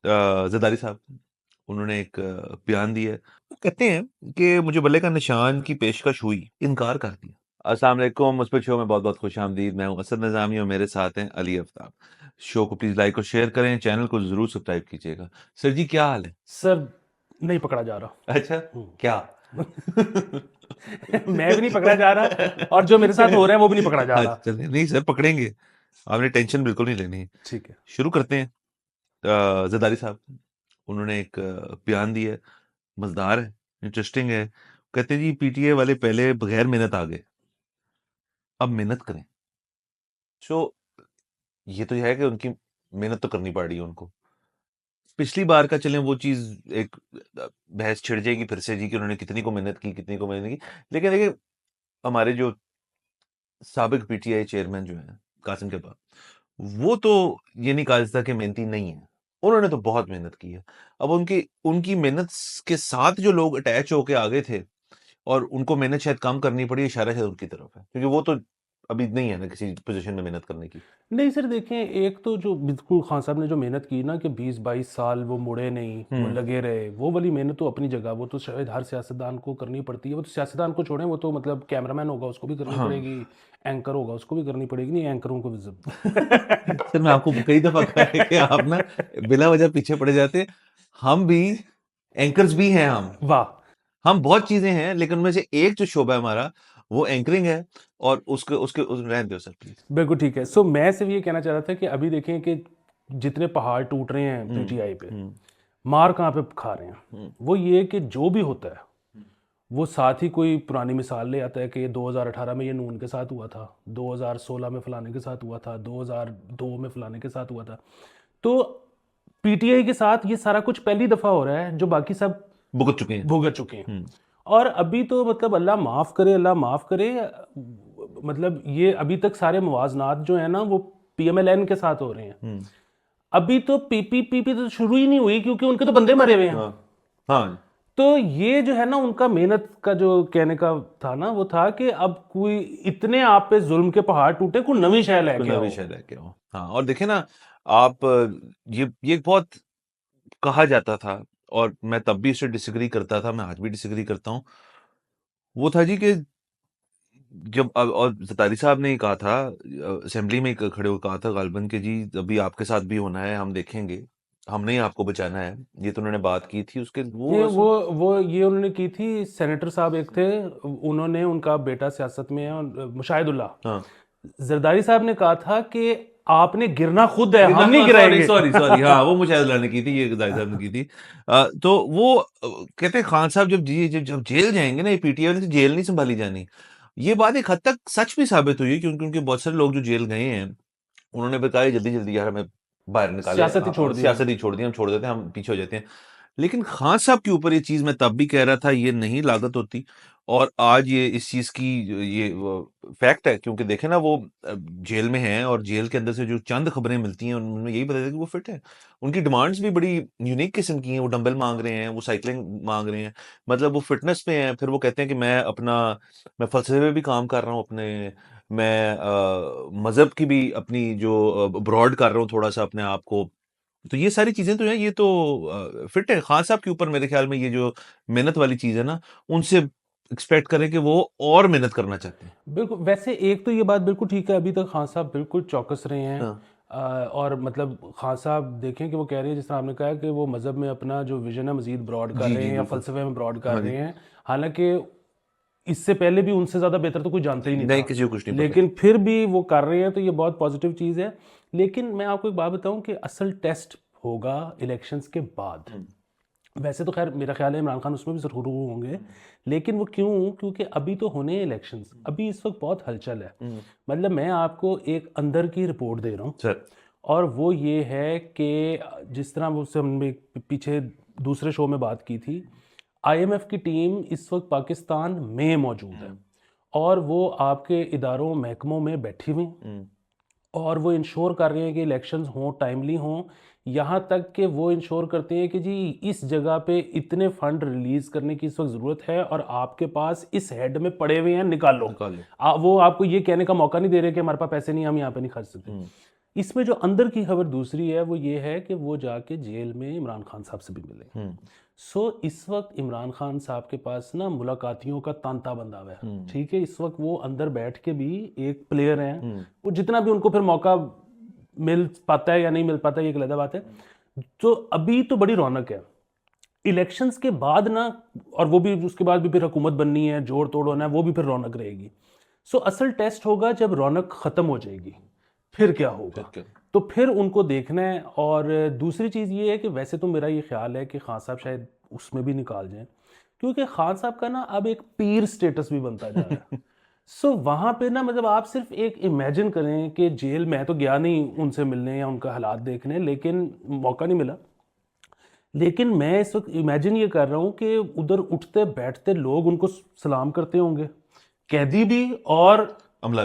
जरदारी साहब, उन्होंने एक बयान दिया है। वो कहते हैं कि मुझे बल्ले का निशान की पेशकश हुई, इनकार कर दिया। अस्सलाम वालेकुम, मुस्बत शो में बहुत-बहुत खुशामदीद। मैं हूं असद निज़ामी और मेरे साथ हैं अली आफ्ताब। शो को प्लीज़ लाइक और शेयर करें, चैनल को ज़रूर सब्सक्राइब कीजिएगा। सर जी, क्या हाल है? सर नहीं पकड़ा जा रहा। अच्छा, क्या? मैं भी नहीं पकड़ा जा रहा और जो मेरे साथ हो रहा है वो भी नहीं पकड़ा जा अच्छा, रहा। चलिए, नहीं सर, पकड़ेंगे। आपने टेंशन बिल्कुल नहीं लेनी है। ठीक है। शुरू करते हैं। जरदारी साहब, उन्होंने एक बयान दिया है, मज़ेदार है, इंटरेस्टिंग है। कहते हैं जी पीटीए वाले पहले बगैर मेहनत आ गए, अब मेहनत करें। सो ये तो है कि उनकी मेहनत तो करनी पड़ रही है उनको। पिछली बार का चलें वो चीज़ एक बहस छिड़ जाएगी फिर से जी कि उन्होंने कितनी को मेहनत की, कितनी को मेहनत की। लेकिन देखिए, हमारे जो साबिक पीटीआई चेयरमैन जो हैं, कासिम के, वो तो ये नहीं कहा जाता कि मेहनती नहीं है। उन्होंने तो बहुत मेहनत की है। अब उनकी उनकी मेहनत के साथ जो लोग अटैच होके आ गए थे और उनको मेहनत शायद कम करनी पड़ी, इशारा शायद उनकी तरफ है। क्योंकि वो तो अभी नहीं है ना किसी पोज़ीशन में मेहनत करने की। नहीं सर देखें, एक तो जो बिल्कुल खान साहब ने जो मेहनत की ना कि 20-22 साल वो मुड़े नहीं, वो हुँ। लगे रहे, वो वाली मेहनत तो अपनी जगह, वो तो शायद हर सियासतदान को करनी पड़ती है। वो तो सियासतदान को छोड़ें, वो तो मतलब कैमरामैन होगा उसको भी करनी हाँ। पड़ेगी, एंकर होगा उसको भी करनी पड़ेगी। नहीं, एंकरों को भी सर, मैं आपको कई दफ़ा कहा है कि आप ना बिला वजह पीछे पड़े जाते हैं। हम भी एंकर्स भी हैं हम। वाह। हम बहुत चीज़ें हैं, लेकिन उनमें से एक जो शोबा है हमारा, वो एंकरिंग है और उसके उसके उस रहने दो सर प्लीज़। बिल्कुल ठीक है। सो मैं सिर्फ ये कहना चाह रहा था कि अभी देखें कि जितने पहाड़ टूट रहे हैं हुँ, पीटीआई पे, हुँ, मार कहाँ पे खा रहे हैं? हुँ, वो ये कि जो भी होता है हुँ, वो साथ ही कोई पुरानी मिसाल ले आता है कि 2018 में ये नून के साथ हुआ था, 2016 में फलाने के साथ हुआ था, 2002 में फलाने के साथ हुआ था। तो पीटीआई के साथ ये सारा कुछ पहली दफ़ा हो रहा है जो बाकी सब भुगत चुके हैं। भुगत चुके हैं। हुँ, और अभी तो मतलब अल्लाह माफ़ करे, अल्लाह माफ़ करे, मतलब ये अभी तक सारे मुवाज़नात जो है ना वो पीएमएलएन के साथ हो रहे हैं। हुँ, अभी तो पीपीपी तो शुरू ही नहीं हुई क्योंकि उनके तो बंदे मरे हुए हैं। हाँ, हाँ, तो ये जो है ना उनका मेहनत का जो कहने का था ना वो था कि अब कोई इतने आप पे जुल्म के पहाड़ टूटे, कोई नवी शय कोई लेके नवी आओ। शय लेके आओ। हाँ, और देखिए ना, आप ये बहुत कहा जाता था और मैं तब भी इससे डिसएग्री करता था, मैं आज भी डिसएग्री करता हूँ। वो था जी कि जब और ज़रदारी साहब ने ही कहा था, असेंबली में खड़े होकर कहा था गालिबन कि जी अभी आपके साथ भी होना है, हम देखेंगे, हमने ही आपको बचाना है। ये तो उन्होंने बात की थी उसके वो ये बस। वो ये उन्होंने की थी। सेनेटर साहब एक थे, उन्होंने, उनका बेटा सियासत में है, मुशाहिदुल्लाह हाँ। जरदारी साहब ने कहा था कि आपने गिरना खुद है, हम नहीं हाँ, सॉरी गिराएंगे। सॉरी सॉरी, हाँ वो मुशाहिद अल्लाह ने की थी, ये ज़रदारी साहब ने की थी। तो वो कहते हैं खान साहब जब जेल जाएंगे ना, ये पीटीआई वाले से जेल नहीं संभाली जानी। ये बात एक हद तक सच भी साबित हुई है क्योंकि उनके बहुत सारे लोग जो जेल गए हैं, उन्होंने बताया जल्दी जल्दी यार हमें बाहर निकाले, सियासत ही छोड़ दी सियासत ही छोड़ दी, हम छोड़ देते हैं, हम पीछे हो जाते हैं। लेकिन खान साहब के ऊपर ये चीज़ मैं तब भी कह रहा था ये नहीं लागत होती और आज ये इस चीज़ की ये फैक्ट है क्योंकि देखें ना वो जेल में हैं और जेल के अंदर से जो चंद खबरें मिलती हैं उनमें यही बताया कि वो फिट है। उनकी डिमांड्स भी बड़ी यूनिक किस्म की हैं, वो डंबल मांग रहे हैं, वो साइकिलिंग मांग रहे हैं, मतलब वो फिटनेस पे हैं। फिर वो कहते हैं कि मैं फलसफे पे भी काम कर रहा हूँ अपने, मैं मज़हब की भी अपनी जो ब्रॉड कर रहा हूँ थोड़ा सा अपने आप को। तो ये सारी चीज़ें तो हैं, ये तो फिट है। खान साहब के ऊपर मेरे ख्याल में ये जो मेहनत वाली चीज़ है ना, उनसे एक्सपेक्ट करें कि वो और मेहनत करना चाहते हैं। बिल्कुल। वैसे एक तो ये बात बिल्कुल ठीक है, अभी तक खान साहब बिल्कुल चौकस रहे हैं। हाँ, और मतलब खान साहब देखें कि वो कह रहे हैं, जिस तरह आपने कहा कि वो मज़हब में अपना जो विजन है मज़ीद ब्रॉड कर जी, रहे जी, हैं या बिल्कुल। फ़लसफ़े में ब्रॉड कर हाँ जी। रहे हैं। हालाँकि इससे पहले भी उनसे ज़्यादा बेहतर तो कोई जानता ही नहीं नहीं, था। किसी को कुछ नहीं पता। लेकिन फिर भी वो कर रहे हैं तो ये बहुत पॉज़िटिव चीज़ है। लेकिन मैं आपको एक बात बताऊँ कि असल टेस्ट होगा इलेक्शंस के बाद। हुँ, वैसे तो खैर मेरा ख्याल है इमरान खान उसमें भी ज़रूर होंगे, हुँ, लेकिन वो क्यों? क्योंकि अभी तो होने हैं इलेक्शंस, हुँ, अभी इस वक्त बहुत हलचल है। हुँ। मतलब मैं आपको एक अंदर की रिपोर्ट दे रहा हूँ सर। और वो ये है कि जिस तरह वो उससे हमने पीछे दूसरे शो में बात की थी, आईएमएफ की टीम इस वक्त पाकिस्तान में मौजूद है हुँ, और वो आपके इदारों महकमों में बैठी हुई हैं हुँ, और वो इंश्योर कर रहे हैं कि इलेक्शंस हों, टाइमली हों। यहाँ तक कि वो इंश्योर करते हैं कि जी इस जगह पे इतने फंड रिलीज़ करने की इस वक्त ज़रूरत है और आपके पास इस हेड में पड़े हुए हैं, निकालो। निकाल लो। वो आपको ये कहने का मौका नहीं दे रहे कि हमारे पास पैसे नहीं, हम यहाँ पे नहीं खर्च सकते। हुँ, इसमें जो अंदर की खबर दूसरी है वो ये है कि वो जाके जेल में इमरान खान साहब से भी मिले। सो इस वक्त इमरान खान साहब के पास ना मुलाकातियों का तांता बंधा हुआ है, ठीक है। इस वक्त वो अंदर बैठ के भी एक प्लेयर हैं, वो जितना भी उनको फिर मौका मिल पाता है या नहीं मिल पाता है ये एक अलग बात है। तो अभी तो बड़ी रौनक है इलेक्शंस के बाद ना, और वो भी उसके बाद भी फिर हुकूमत बननी है, जोड़ तोड़ होना है, वो भी फिर रौनक रहेगी। सो असल टेस्ट होगा जब रौनक ख़त्म हो जाएगी, फिर क्या होगा, तो फिर उनको देखना है। और दूसरी चीज़ ये है कि वैसे तो मेरा ये ख्याल है कि खान साहब शायद उसमें भी निकाल जाएं, क्योंकि खान साहब का ना अब एक पीर स्टेटस भी बनता जा रहा है। सो वहाँ पे ना मतलब आप सिर्फ एक इमेजिन करें कि जेल में तो गया नहीं उनसे मिलने या उनका हालात देखने, लेकिन मौका नहीं मिला। लेकिन मैं इस वक्त इमेजिन ये कर रहा हूँ कि उधर उठते बैठते लोग उनको सलाम करते होंगे, कैदी भी और अमला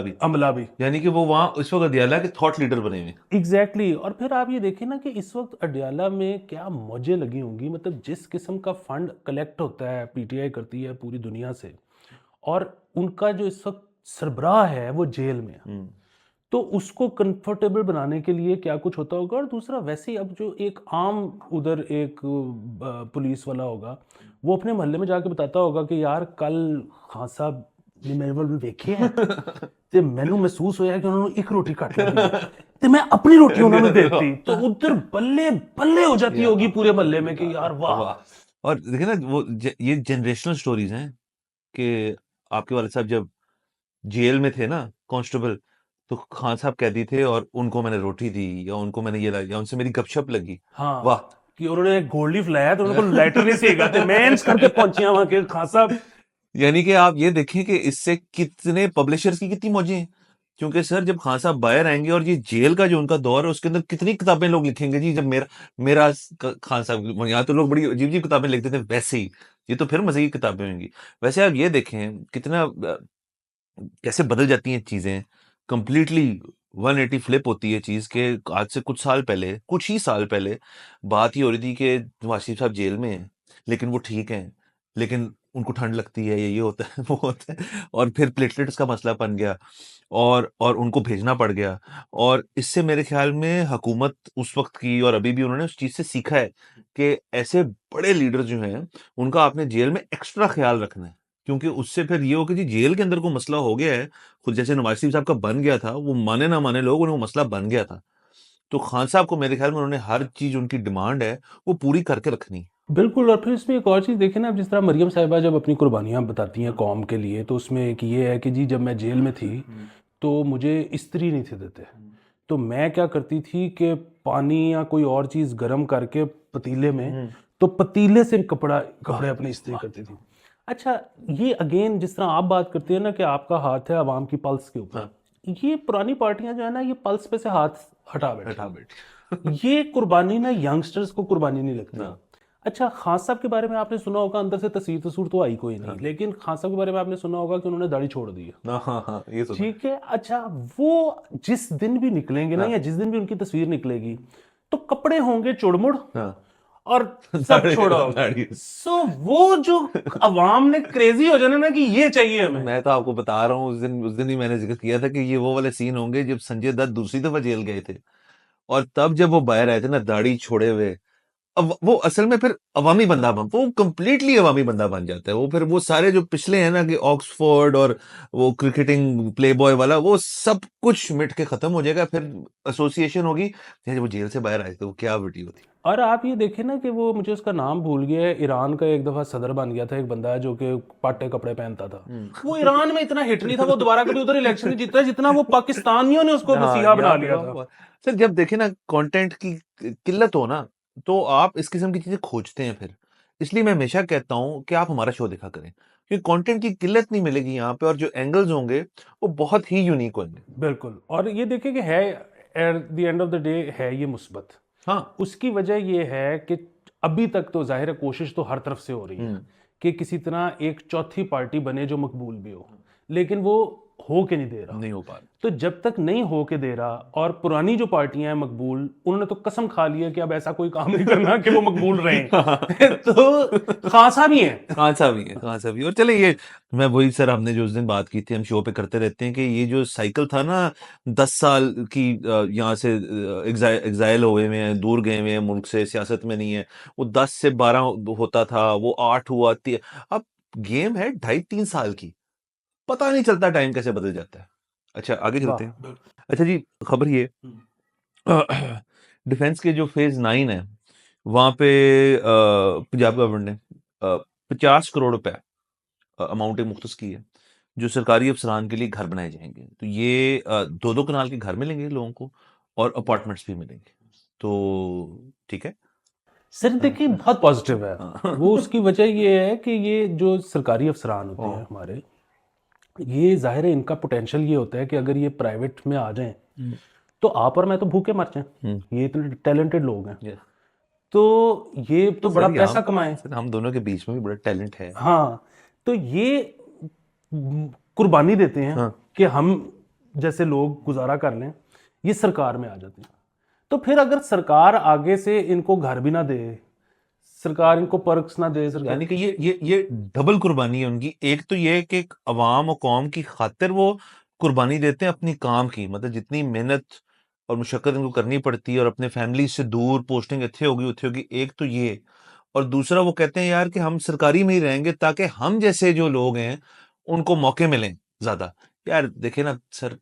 भी। यानी कि वो वहां इस वक्त अडियाला के थॉट लीडर बने हुए। एग्जैक्टली और फिर आप ये देखें ना कि इस वक्त अडियाला में क्या मौजें लगी होंगी, मतलब जिस किस्म का फंड कलेक्ट होता है पीटीआई करती है पूरी दुनिया से, और उनका जो इस वक्त सरबराह है वो जेल में है, तो उसको कंफर्टेबल बनाने के लिए क्या कुछ होता होगा। और दूसरा वैसे ही अब जो एक आम उधर एक पुलिस वाला होगा, वो अपने मोहल्ले में जाके बताता होगा कि यार कल खान साहब ने मेरे ਵੱਲ ਵੇਖੇ ਹੈ ਤੇ ਮੈਨੂੰ ਮਹਿਸੂਸ ਹੋਇਆ ਕਿ ਉਹਨਾਂ ਨੂੰ ਇੱਕ ਰੋਟੀ ਘੱਟ ਲੱਗੀ ਹੈ ਤੇ मैं अपनी रोटी उन्होंने देती, तो उधर बल्ले बल्ले हो जाती होगी पूरे मोहल्ले में कि यार वाह। और देखिए ना वो ये जनरेशनल स्टोरीज हैं कि आपके वाले साहब जब जेल में थे ना कांस्टेबल, तो खान साहब कैदी थे और उनको मैंने रोटी दी या उनको मैंने ये या उनसे मेरी गपशप लगी। हाँ वाह कि उन्होंने गोल्ड लीफ लाया तो उनको लाइटर नहीं सेगा थे मैं करके पहुंचिया वहां के खान साहब। यानी कि आप ये देखें कि इससे कितने पब्लिशर्स की कितनी मौजें हैं, क्योंकि सर जब खान साहब बाहर आएंगे और ये जेल का जो उनका दौर है उसके अंदर कितनी किताबें लोग लिखेंगे जी। जब मेरा मेरा खान साहब यहाँ तो लोग बड़ी अजीब अजीब किताबें लिखते थे, वैसे ही ये तो फिर मजे की किताबें होंगी। वैसे आप ये देखें कितना कैसे बदल जाती हैं चीजें, कंप्लीटली 180 फ्लिप होती है चीज के। आज से कुछ ही साल पहले बात ही हो रही थी कि नवाज शरीफ साहब जेल में हैं लेकिन वो ठीक हैं, लेकिन उनको ठंड लगती है, ये होता है वो होता है, और फिर प्लेटलेट्स का मसला बन गया और उनको भेजना पड़ गया। और इससे मेरे ख्याल में हुकूमत उस वक्त की और अभी भी उन्होंने उस चीज से सीखा है कि ऐसे बड़े लीडर जो हैं उनका आपने जेल में एक्स्ट्रा ख्याल रखना है, क्योंकि उससे फिर ये हो कि जी जेल के अंदर कोई मसला हो गया है, खुद जैसे नवाज शरीफ साहब का बन गया था, वो माने ना माने लोग, उन्हें वो मसला बन गया था। तो खान साहब को मेरे ख्याल में उन्होंने हर चीज उनकी डिमांड है वो पूरी करके रखनी। बिल्कुल। और फिर इसमें एक और चीज़ देखें ना, अब जिस तरह मरियम साहिबा जब अपनी कुर्बानियाँ बताती हैं कौम के लिए, तो उसमें एक ये है कि जी जब मैं जेल में थी तो मुझे इस्त्री नहीं थे देते, तो मैं क्या करती थी कि पानी या कोई और चीज़ गर्म करके पतीले में, तो पतीले से कपड़े अपने इस्त्री करती थी। अच्छा, ये अगेन जिस तरह आप बात करते हैं ना कि आपका हाथ है आवाम की पल्स के ऊपर, ये पुरानी पार्टियां जो है ना ये पल्स पे से हाथ हटा बैठी ये कुर्बानी ना यंगस्टर्स को कुर्बानी नहीं लगती। अच्छा, खान साहब के बारे में आपने सुना होगा, अंदर से तस्वीर तो आई कोई नहीं, लेकिन खान साहब के बारे में आपने सुना होगा कि उन्होंने दाढ़ी छोड़ दी है। ये सुना। ठीक है। अच्छा, वो जिस दिन भी निकलेंगे ना या जिस दिन भी उनकी तस्वीर निकलेगी तो कपड़े होंगे चुड़मुड़ और सब छोड़ा होगा। सो वो जो अवाम ने क्रेजी हो जाना ना कि ये चाहिए हमें। मैं तो आपको बता रहा हूँ उस दिन ही मैंने जिक्र किया था कि ये वो वाले सीन होंगे जब संजय दत्त दूसरी दफा जेल गए थे और तब जब वो बाहर आए थे ना दाढ़ी छोड़े हुए, अब वो असल में फिर अवामी बंदा वो कंप्लीटली अवामी बंदा बन जाता है। वो फिर वो सारे जो पिछले हैं ना कि ऑक्सफोर्ड और वो क्रिकेटिंग प्लेबॉय वाला वो सब कुछ मिट के खत्म हो जाएगा। फिर एसोसिएशन होगी जब वो जेल से बाहर आए थे वो क्या वीडियो थी। और आप ये देखें ना कि वो, मुझे उसका नाम भूल गया है, ईरान का एक दफा सदर बन गया था एक बंदा जो कि पाटे कपड़े पहनता था। वो ईरान में इतना हिट नहीं था, वो दोबारा कभी उधर इलेक्शन नहीं जीता जितना वो पाकिस्तानियों ने उसको मसीहा बना लिया था। सर जब देखे ना कंटेंट की किल्लत हो ना तो आप इस किस्म की चीजें खोजते हैं फिर। इसलिए मैं हमेशा कहता हूं कि आप हमारा शो देखा करें, क्योंकि कंटेंट की किल्लत नहीं मिलेगी यहाँ पे और जो एंगल्स होंगे वो बहुत ही यूनिक होंगे। बिल्कुल। और ये देखिए कि है at the end of the day है ये मुस्बत। हाँ, उसकी वजह ये है कि अभी तक तो जाहिर है कोशिश तो हर तरफ से हो रही है कि किसी तरह एक चौथी पार्टी बने जो मकबूल भी हो, लेकिन वो हो के नहीं दे रहा। नहीं हो पा रहा। तो जब तक नहीं हो के दे रहा, और पुरानी जो पार्टियां हैं मकबूल, उन्होंने तो कसम खा ली है कि अब ऐसा कोई काम नहीं करना कि वो मकबूल रहें। तो खासा भी है। कहाँ सा भी है, कहाँ सा भी है। और चले ये, मैं वही सर, हमने जो उस दिन बात की थी, हम शो पे करते रहते हैं कि ये जो साइकिल था ना, 10 साल की यहाँ से एग्जाइल हुए हुए हैं, दूर गए हुए हैं मुल्क से, सियासत में नहीं है, वो 10 से 12 होता था, वो 8 हुआ, अब गेम है 2.5-3 साल की, पता नहीं चलता टाइम कैसे बदल जाता है। अच्छा आगे चलते वाह। हैं। अच्छा जी, खबर ये डिफेंस के जो फेज 9 है, वहां पे पंजाब गवर्नमेंट ने 50 करोड़ रुपए अमाउंट मुख्तस की है, जो सरकारी अफसरान के लिए घर बनाए जाएंगे। तो ये 2-2 कनाल के घर मिलेंगे लोगों को, और अपार्टमेंट्स भी मिलेंगे। तो ठीक है। सर देखिए, बहुत पॉजिटिव है हाँ। वो। उसकी वजह ये है कि ये जो सरकारी अफसरान होते हैं हाँ। हमारे, ये जाहिर है इनका पोटेंशियल ये होता है कि अगर ये प्राइवेट में आ जाएं तो आप और मैं तो भूखे मर जाएं। ये इतने टैलेंटेड लोग हैं, Yes. तो ये तो बड़ा सर पैसा यहाँ कमाएं। सर हम दोनों के बीच में भी बड़ा टैलेंट है। हाँ, तो ये कुर्बानी देते हैं हाँ। कि हम जैसे लोग गुजारा कर लें, ये सरकार में आ जाते हैं। तो फिर अगर सरकार आगे से इनको घर भी ना दे, सरकार इनको पर्क्स ना दे, सरकार यानी कि ये डबल कुर्बानी है उनकी। एक तो ये है कि एक अवाम और कौम की खातिर वो कुर्बानी देते हैं अपनी काम की, मतलब जितनी मेहनत और मुशक्कत इनको करनी पड़ती है, और अपने फैमिली से दूर, पोस्टिंग इतने होगी उतनी होगी, एक तो ये। और दूसरा वो कहते हैं यार कि हम सरकारी में ही रहेंगे ताकि हम जैसे जो लोग हैं उनको मौके मिलें ज्यादा। यार देखिए ना सर,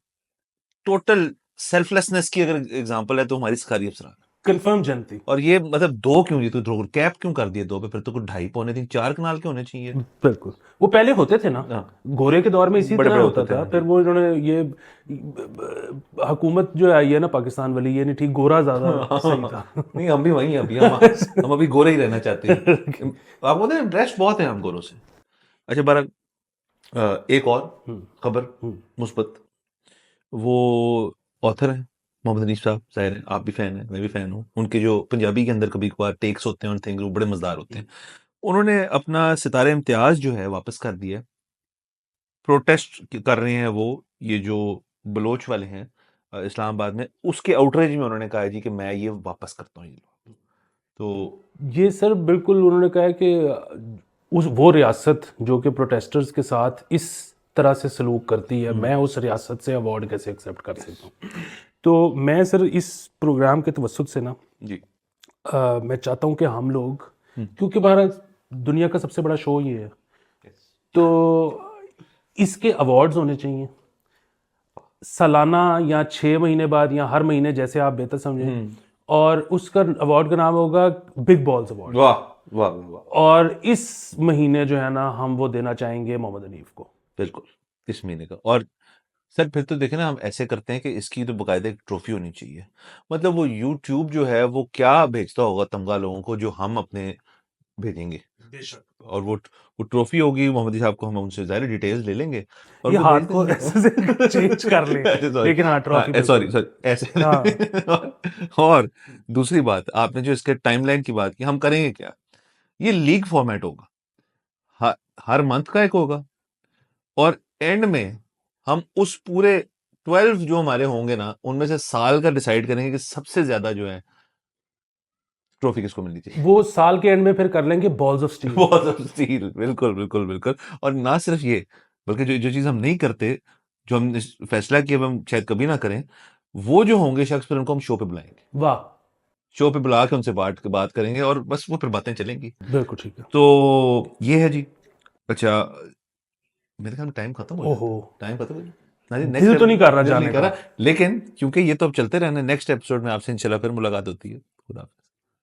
टोटल सेल्फलेसनेस की अगर एग्जांपल है तो हमारी सरकारी अफसरान। कंफर्म जनती। और ये मतलब दो क्यों जी, तो कैप क्यों कर दिए दो पे? फिर तो कुछ 2.5 पौने 3 4 कनाल के होने चाहिए। बिल्कुल, वो पहले होते थे ना, हाँ, गोरे के दौर में इसी बड़े तरह बड़े होता होते थे, था। हाँ फिर जी। वो इन्होंने ये हुकूमत जो आई है ना पाकिस्तान वाली, ये नहीं ठीक, गोरा ज्यादा सही था। नहीं हम भी वही हैं अभी, हम अभी गोरे ही रहना चाहते हैं। आपको पता है इंटरेस्ट बहुत है हम गोरों से। अच्छा बारह, एक और खबर मुस्बत, वो ऑथर है मोहम्मद हनीफ साहब, जाहिर है आप भी फैन हैं, मैं भी फैन हूँ उनके। जो पंजाबी के अंदर कभी कभार टेक्स होते हैं और थिंग्स, वो बड़े मजेदार होते हैं। उन्होंने अपना सितारे इम्तियाज जो है वापस कर दिया है। प्रोटेस्ट कर रहे हैं वो, ये जो बलोच वाले हैं इस्लामाबाद में, उसके आउटरीच में उन्होंने कहा है जी कि मैं ये वापस करता हूँ ये लोग। तो ये सर बिल्कुल उन्होंने कहा है कि उस वो रियासत जो कि प्रोटेस्टर्स के साथ इस तरह से सलूक करती है, मैं उस रियासत से अवार्ड कैसे एक्सेप्ट कर सकता हूँ। तो मैं सर इस प्रोग्राम के तवसत से ना, जी मैं चाहता हूँ कि हम लोग, क्योंकि हमारा दुनिया का सबसे बड़ा शो ये है, तो इसके अवार्ड्स होने चाहिए सालाना या 6 महीने बाद या हर महीने, जैसे आप बेहतर समझें। और उसका अवार्ड का नाम होगा बिग बॉल्स अवार्ड। वाह वाह वाह। और इस महीने जो है ना, हम वो देना चाहेंगे मोहम्मद हनीफ को। बिल्कुल इस महीने का। और सर फिर तो देखे ना, हम ऐसे करते हैं कि इसकी तो बकायदा एक ट्रॉफी होनी चाहिए। मतलब वो यूट्यूब जो है वो क्या भेजता होगा तमगा लोगों को, जो हम अपने भेजेंगे। और वो ट्रॉफी होगी मोहम्मदी साहब को, हम उनसे ज़ाहिर डिटेल्स ले लेंगे और ये उनको हाथ भेज को देंगे। ऐसे से चेंज कर ले, सॉरी, लेकिन हाँ, ट्रॉफी हाँ सॉरी बिल्कुल। सॉरी ऐसे। हाँ, और दूसरी बात, आपने जो इसके टाइमलाइन की बात की, हम करेंगे क्या? ये लीग फॉर्मेट होगा, हर हर मंथ का एक होगा, और एंड में हम उस पूरे 12 जो हमारे होंगे ना, उनमें से साल का डिसाइड करेंगे कि सबसे ज्यादा जो है ट्रॉफी किसको मिलनी चाहिए। वो साल के एंड में फिर कर लेंगे बॉल्स ऑफ स्टील। बहुत ऑफ स्टील, बिल्कुल बिल्कुल बिल्कुल। और ना सिर्फ ये, बल्कि जो जो चीज हम नहीं करते, जो हम फैसला किया अब हम शायद कभी ना करें, वो जो होंगे शख्स, फिर उनको हम शो पे बुलाएंगे, वाह, शो पे बुला के उनसे बात करेंगे, और बस वो फिर बातें चलेंगी। बिल्कुल ठीक है। तो ये है जी। अच्छा मेरे ख्याल में टाइम खत्म हो ओहो, जाता है, टाइम खत्म हो जाता है। नहीं नेक्स्ट दिल तो नहीं कर रहा दिल नहीं जाने कर का। रहा, लेकिन क्योंकि ये तो अब चलते रहने, नेक्स्ट एपिसोड में आपसे इंशाल्लाह फिर मुलाकात होती है। खुदा हाफिज़।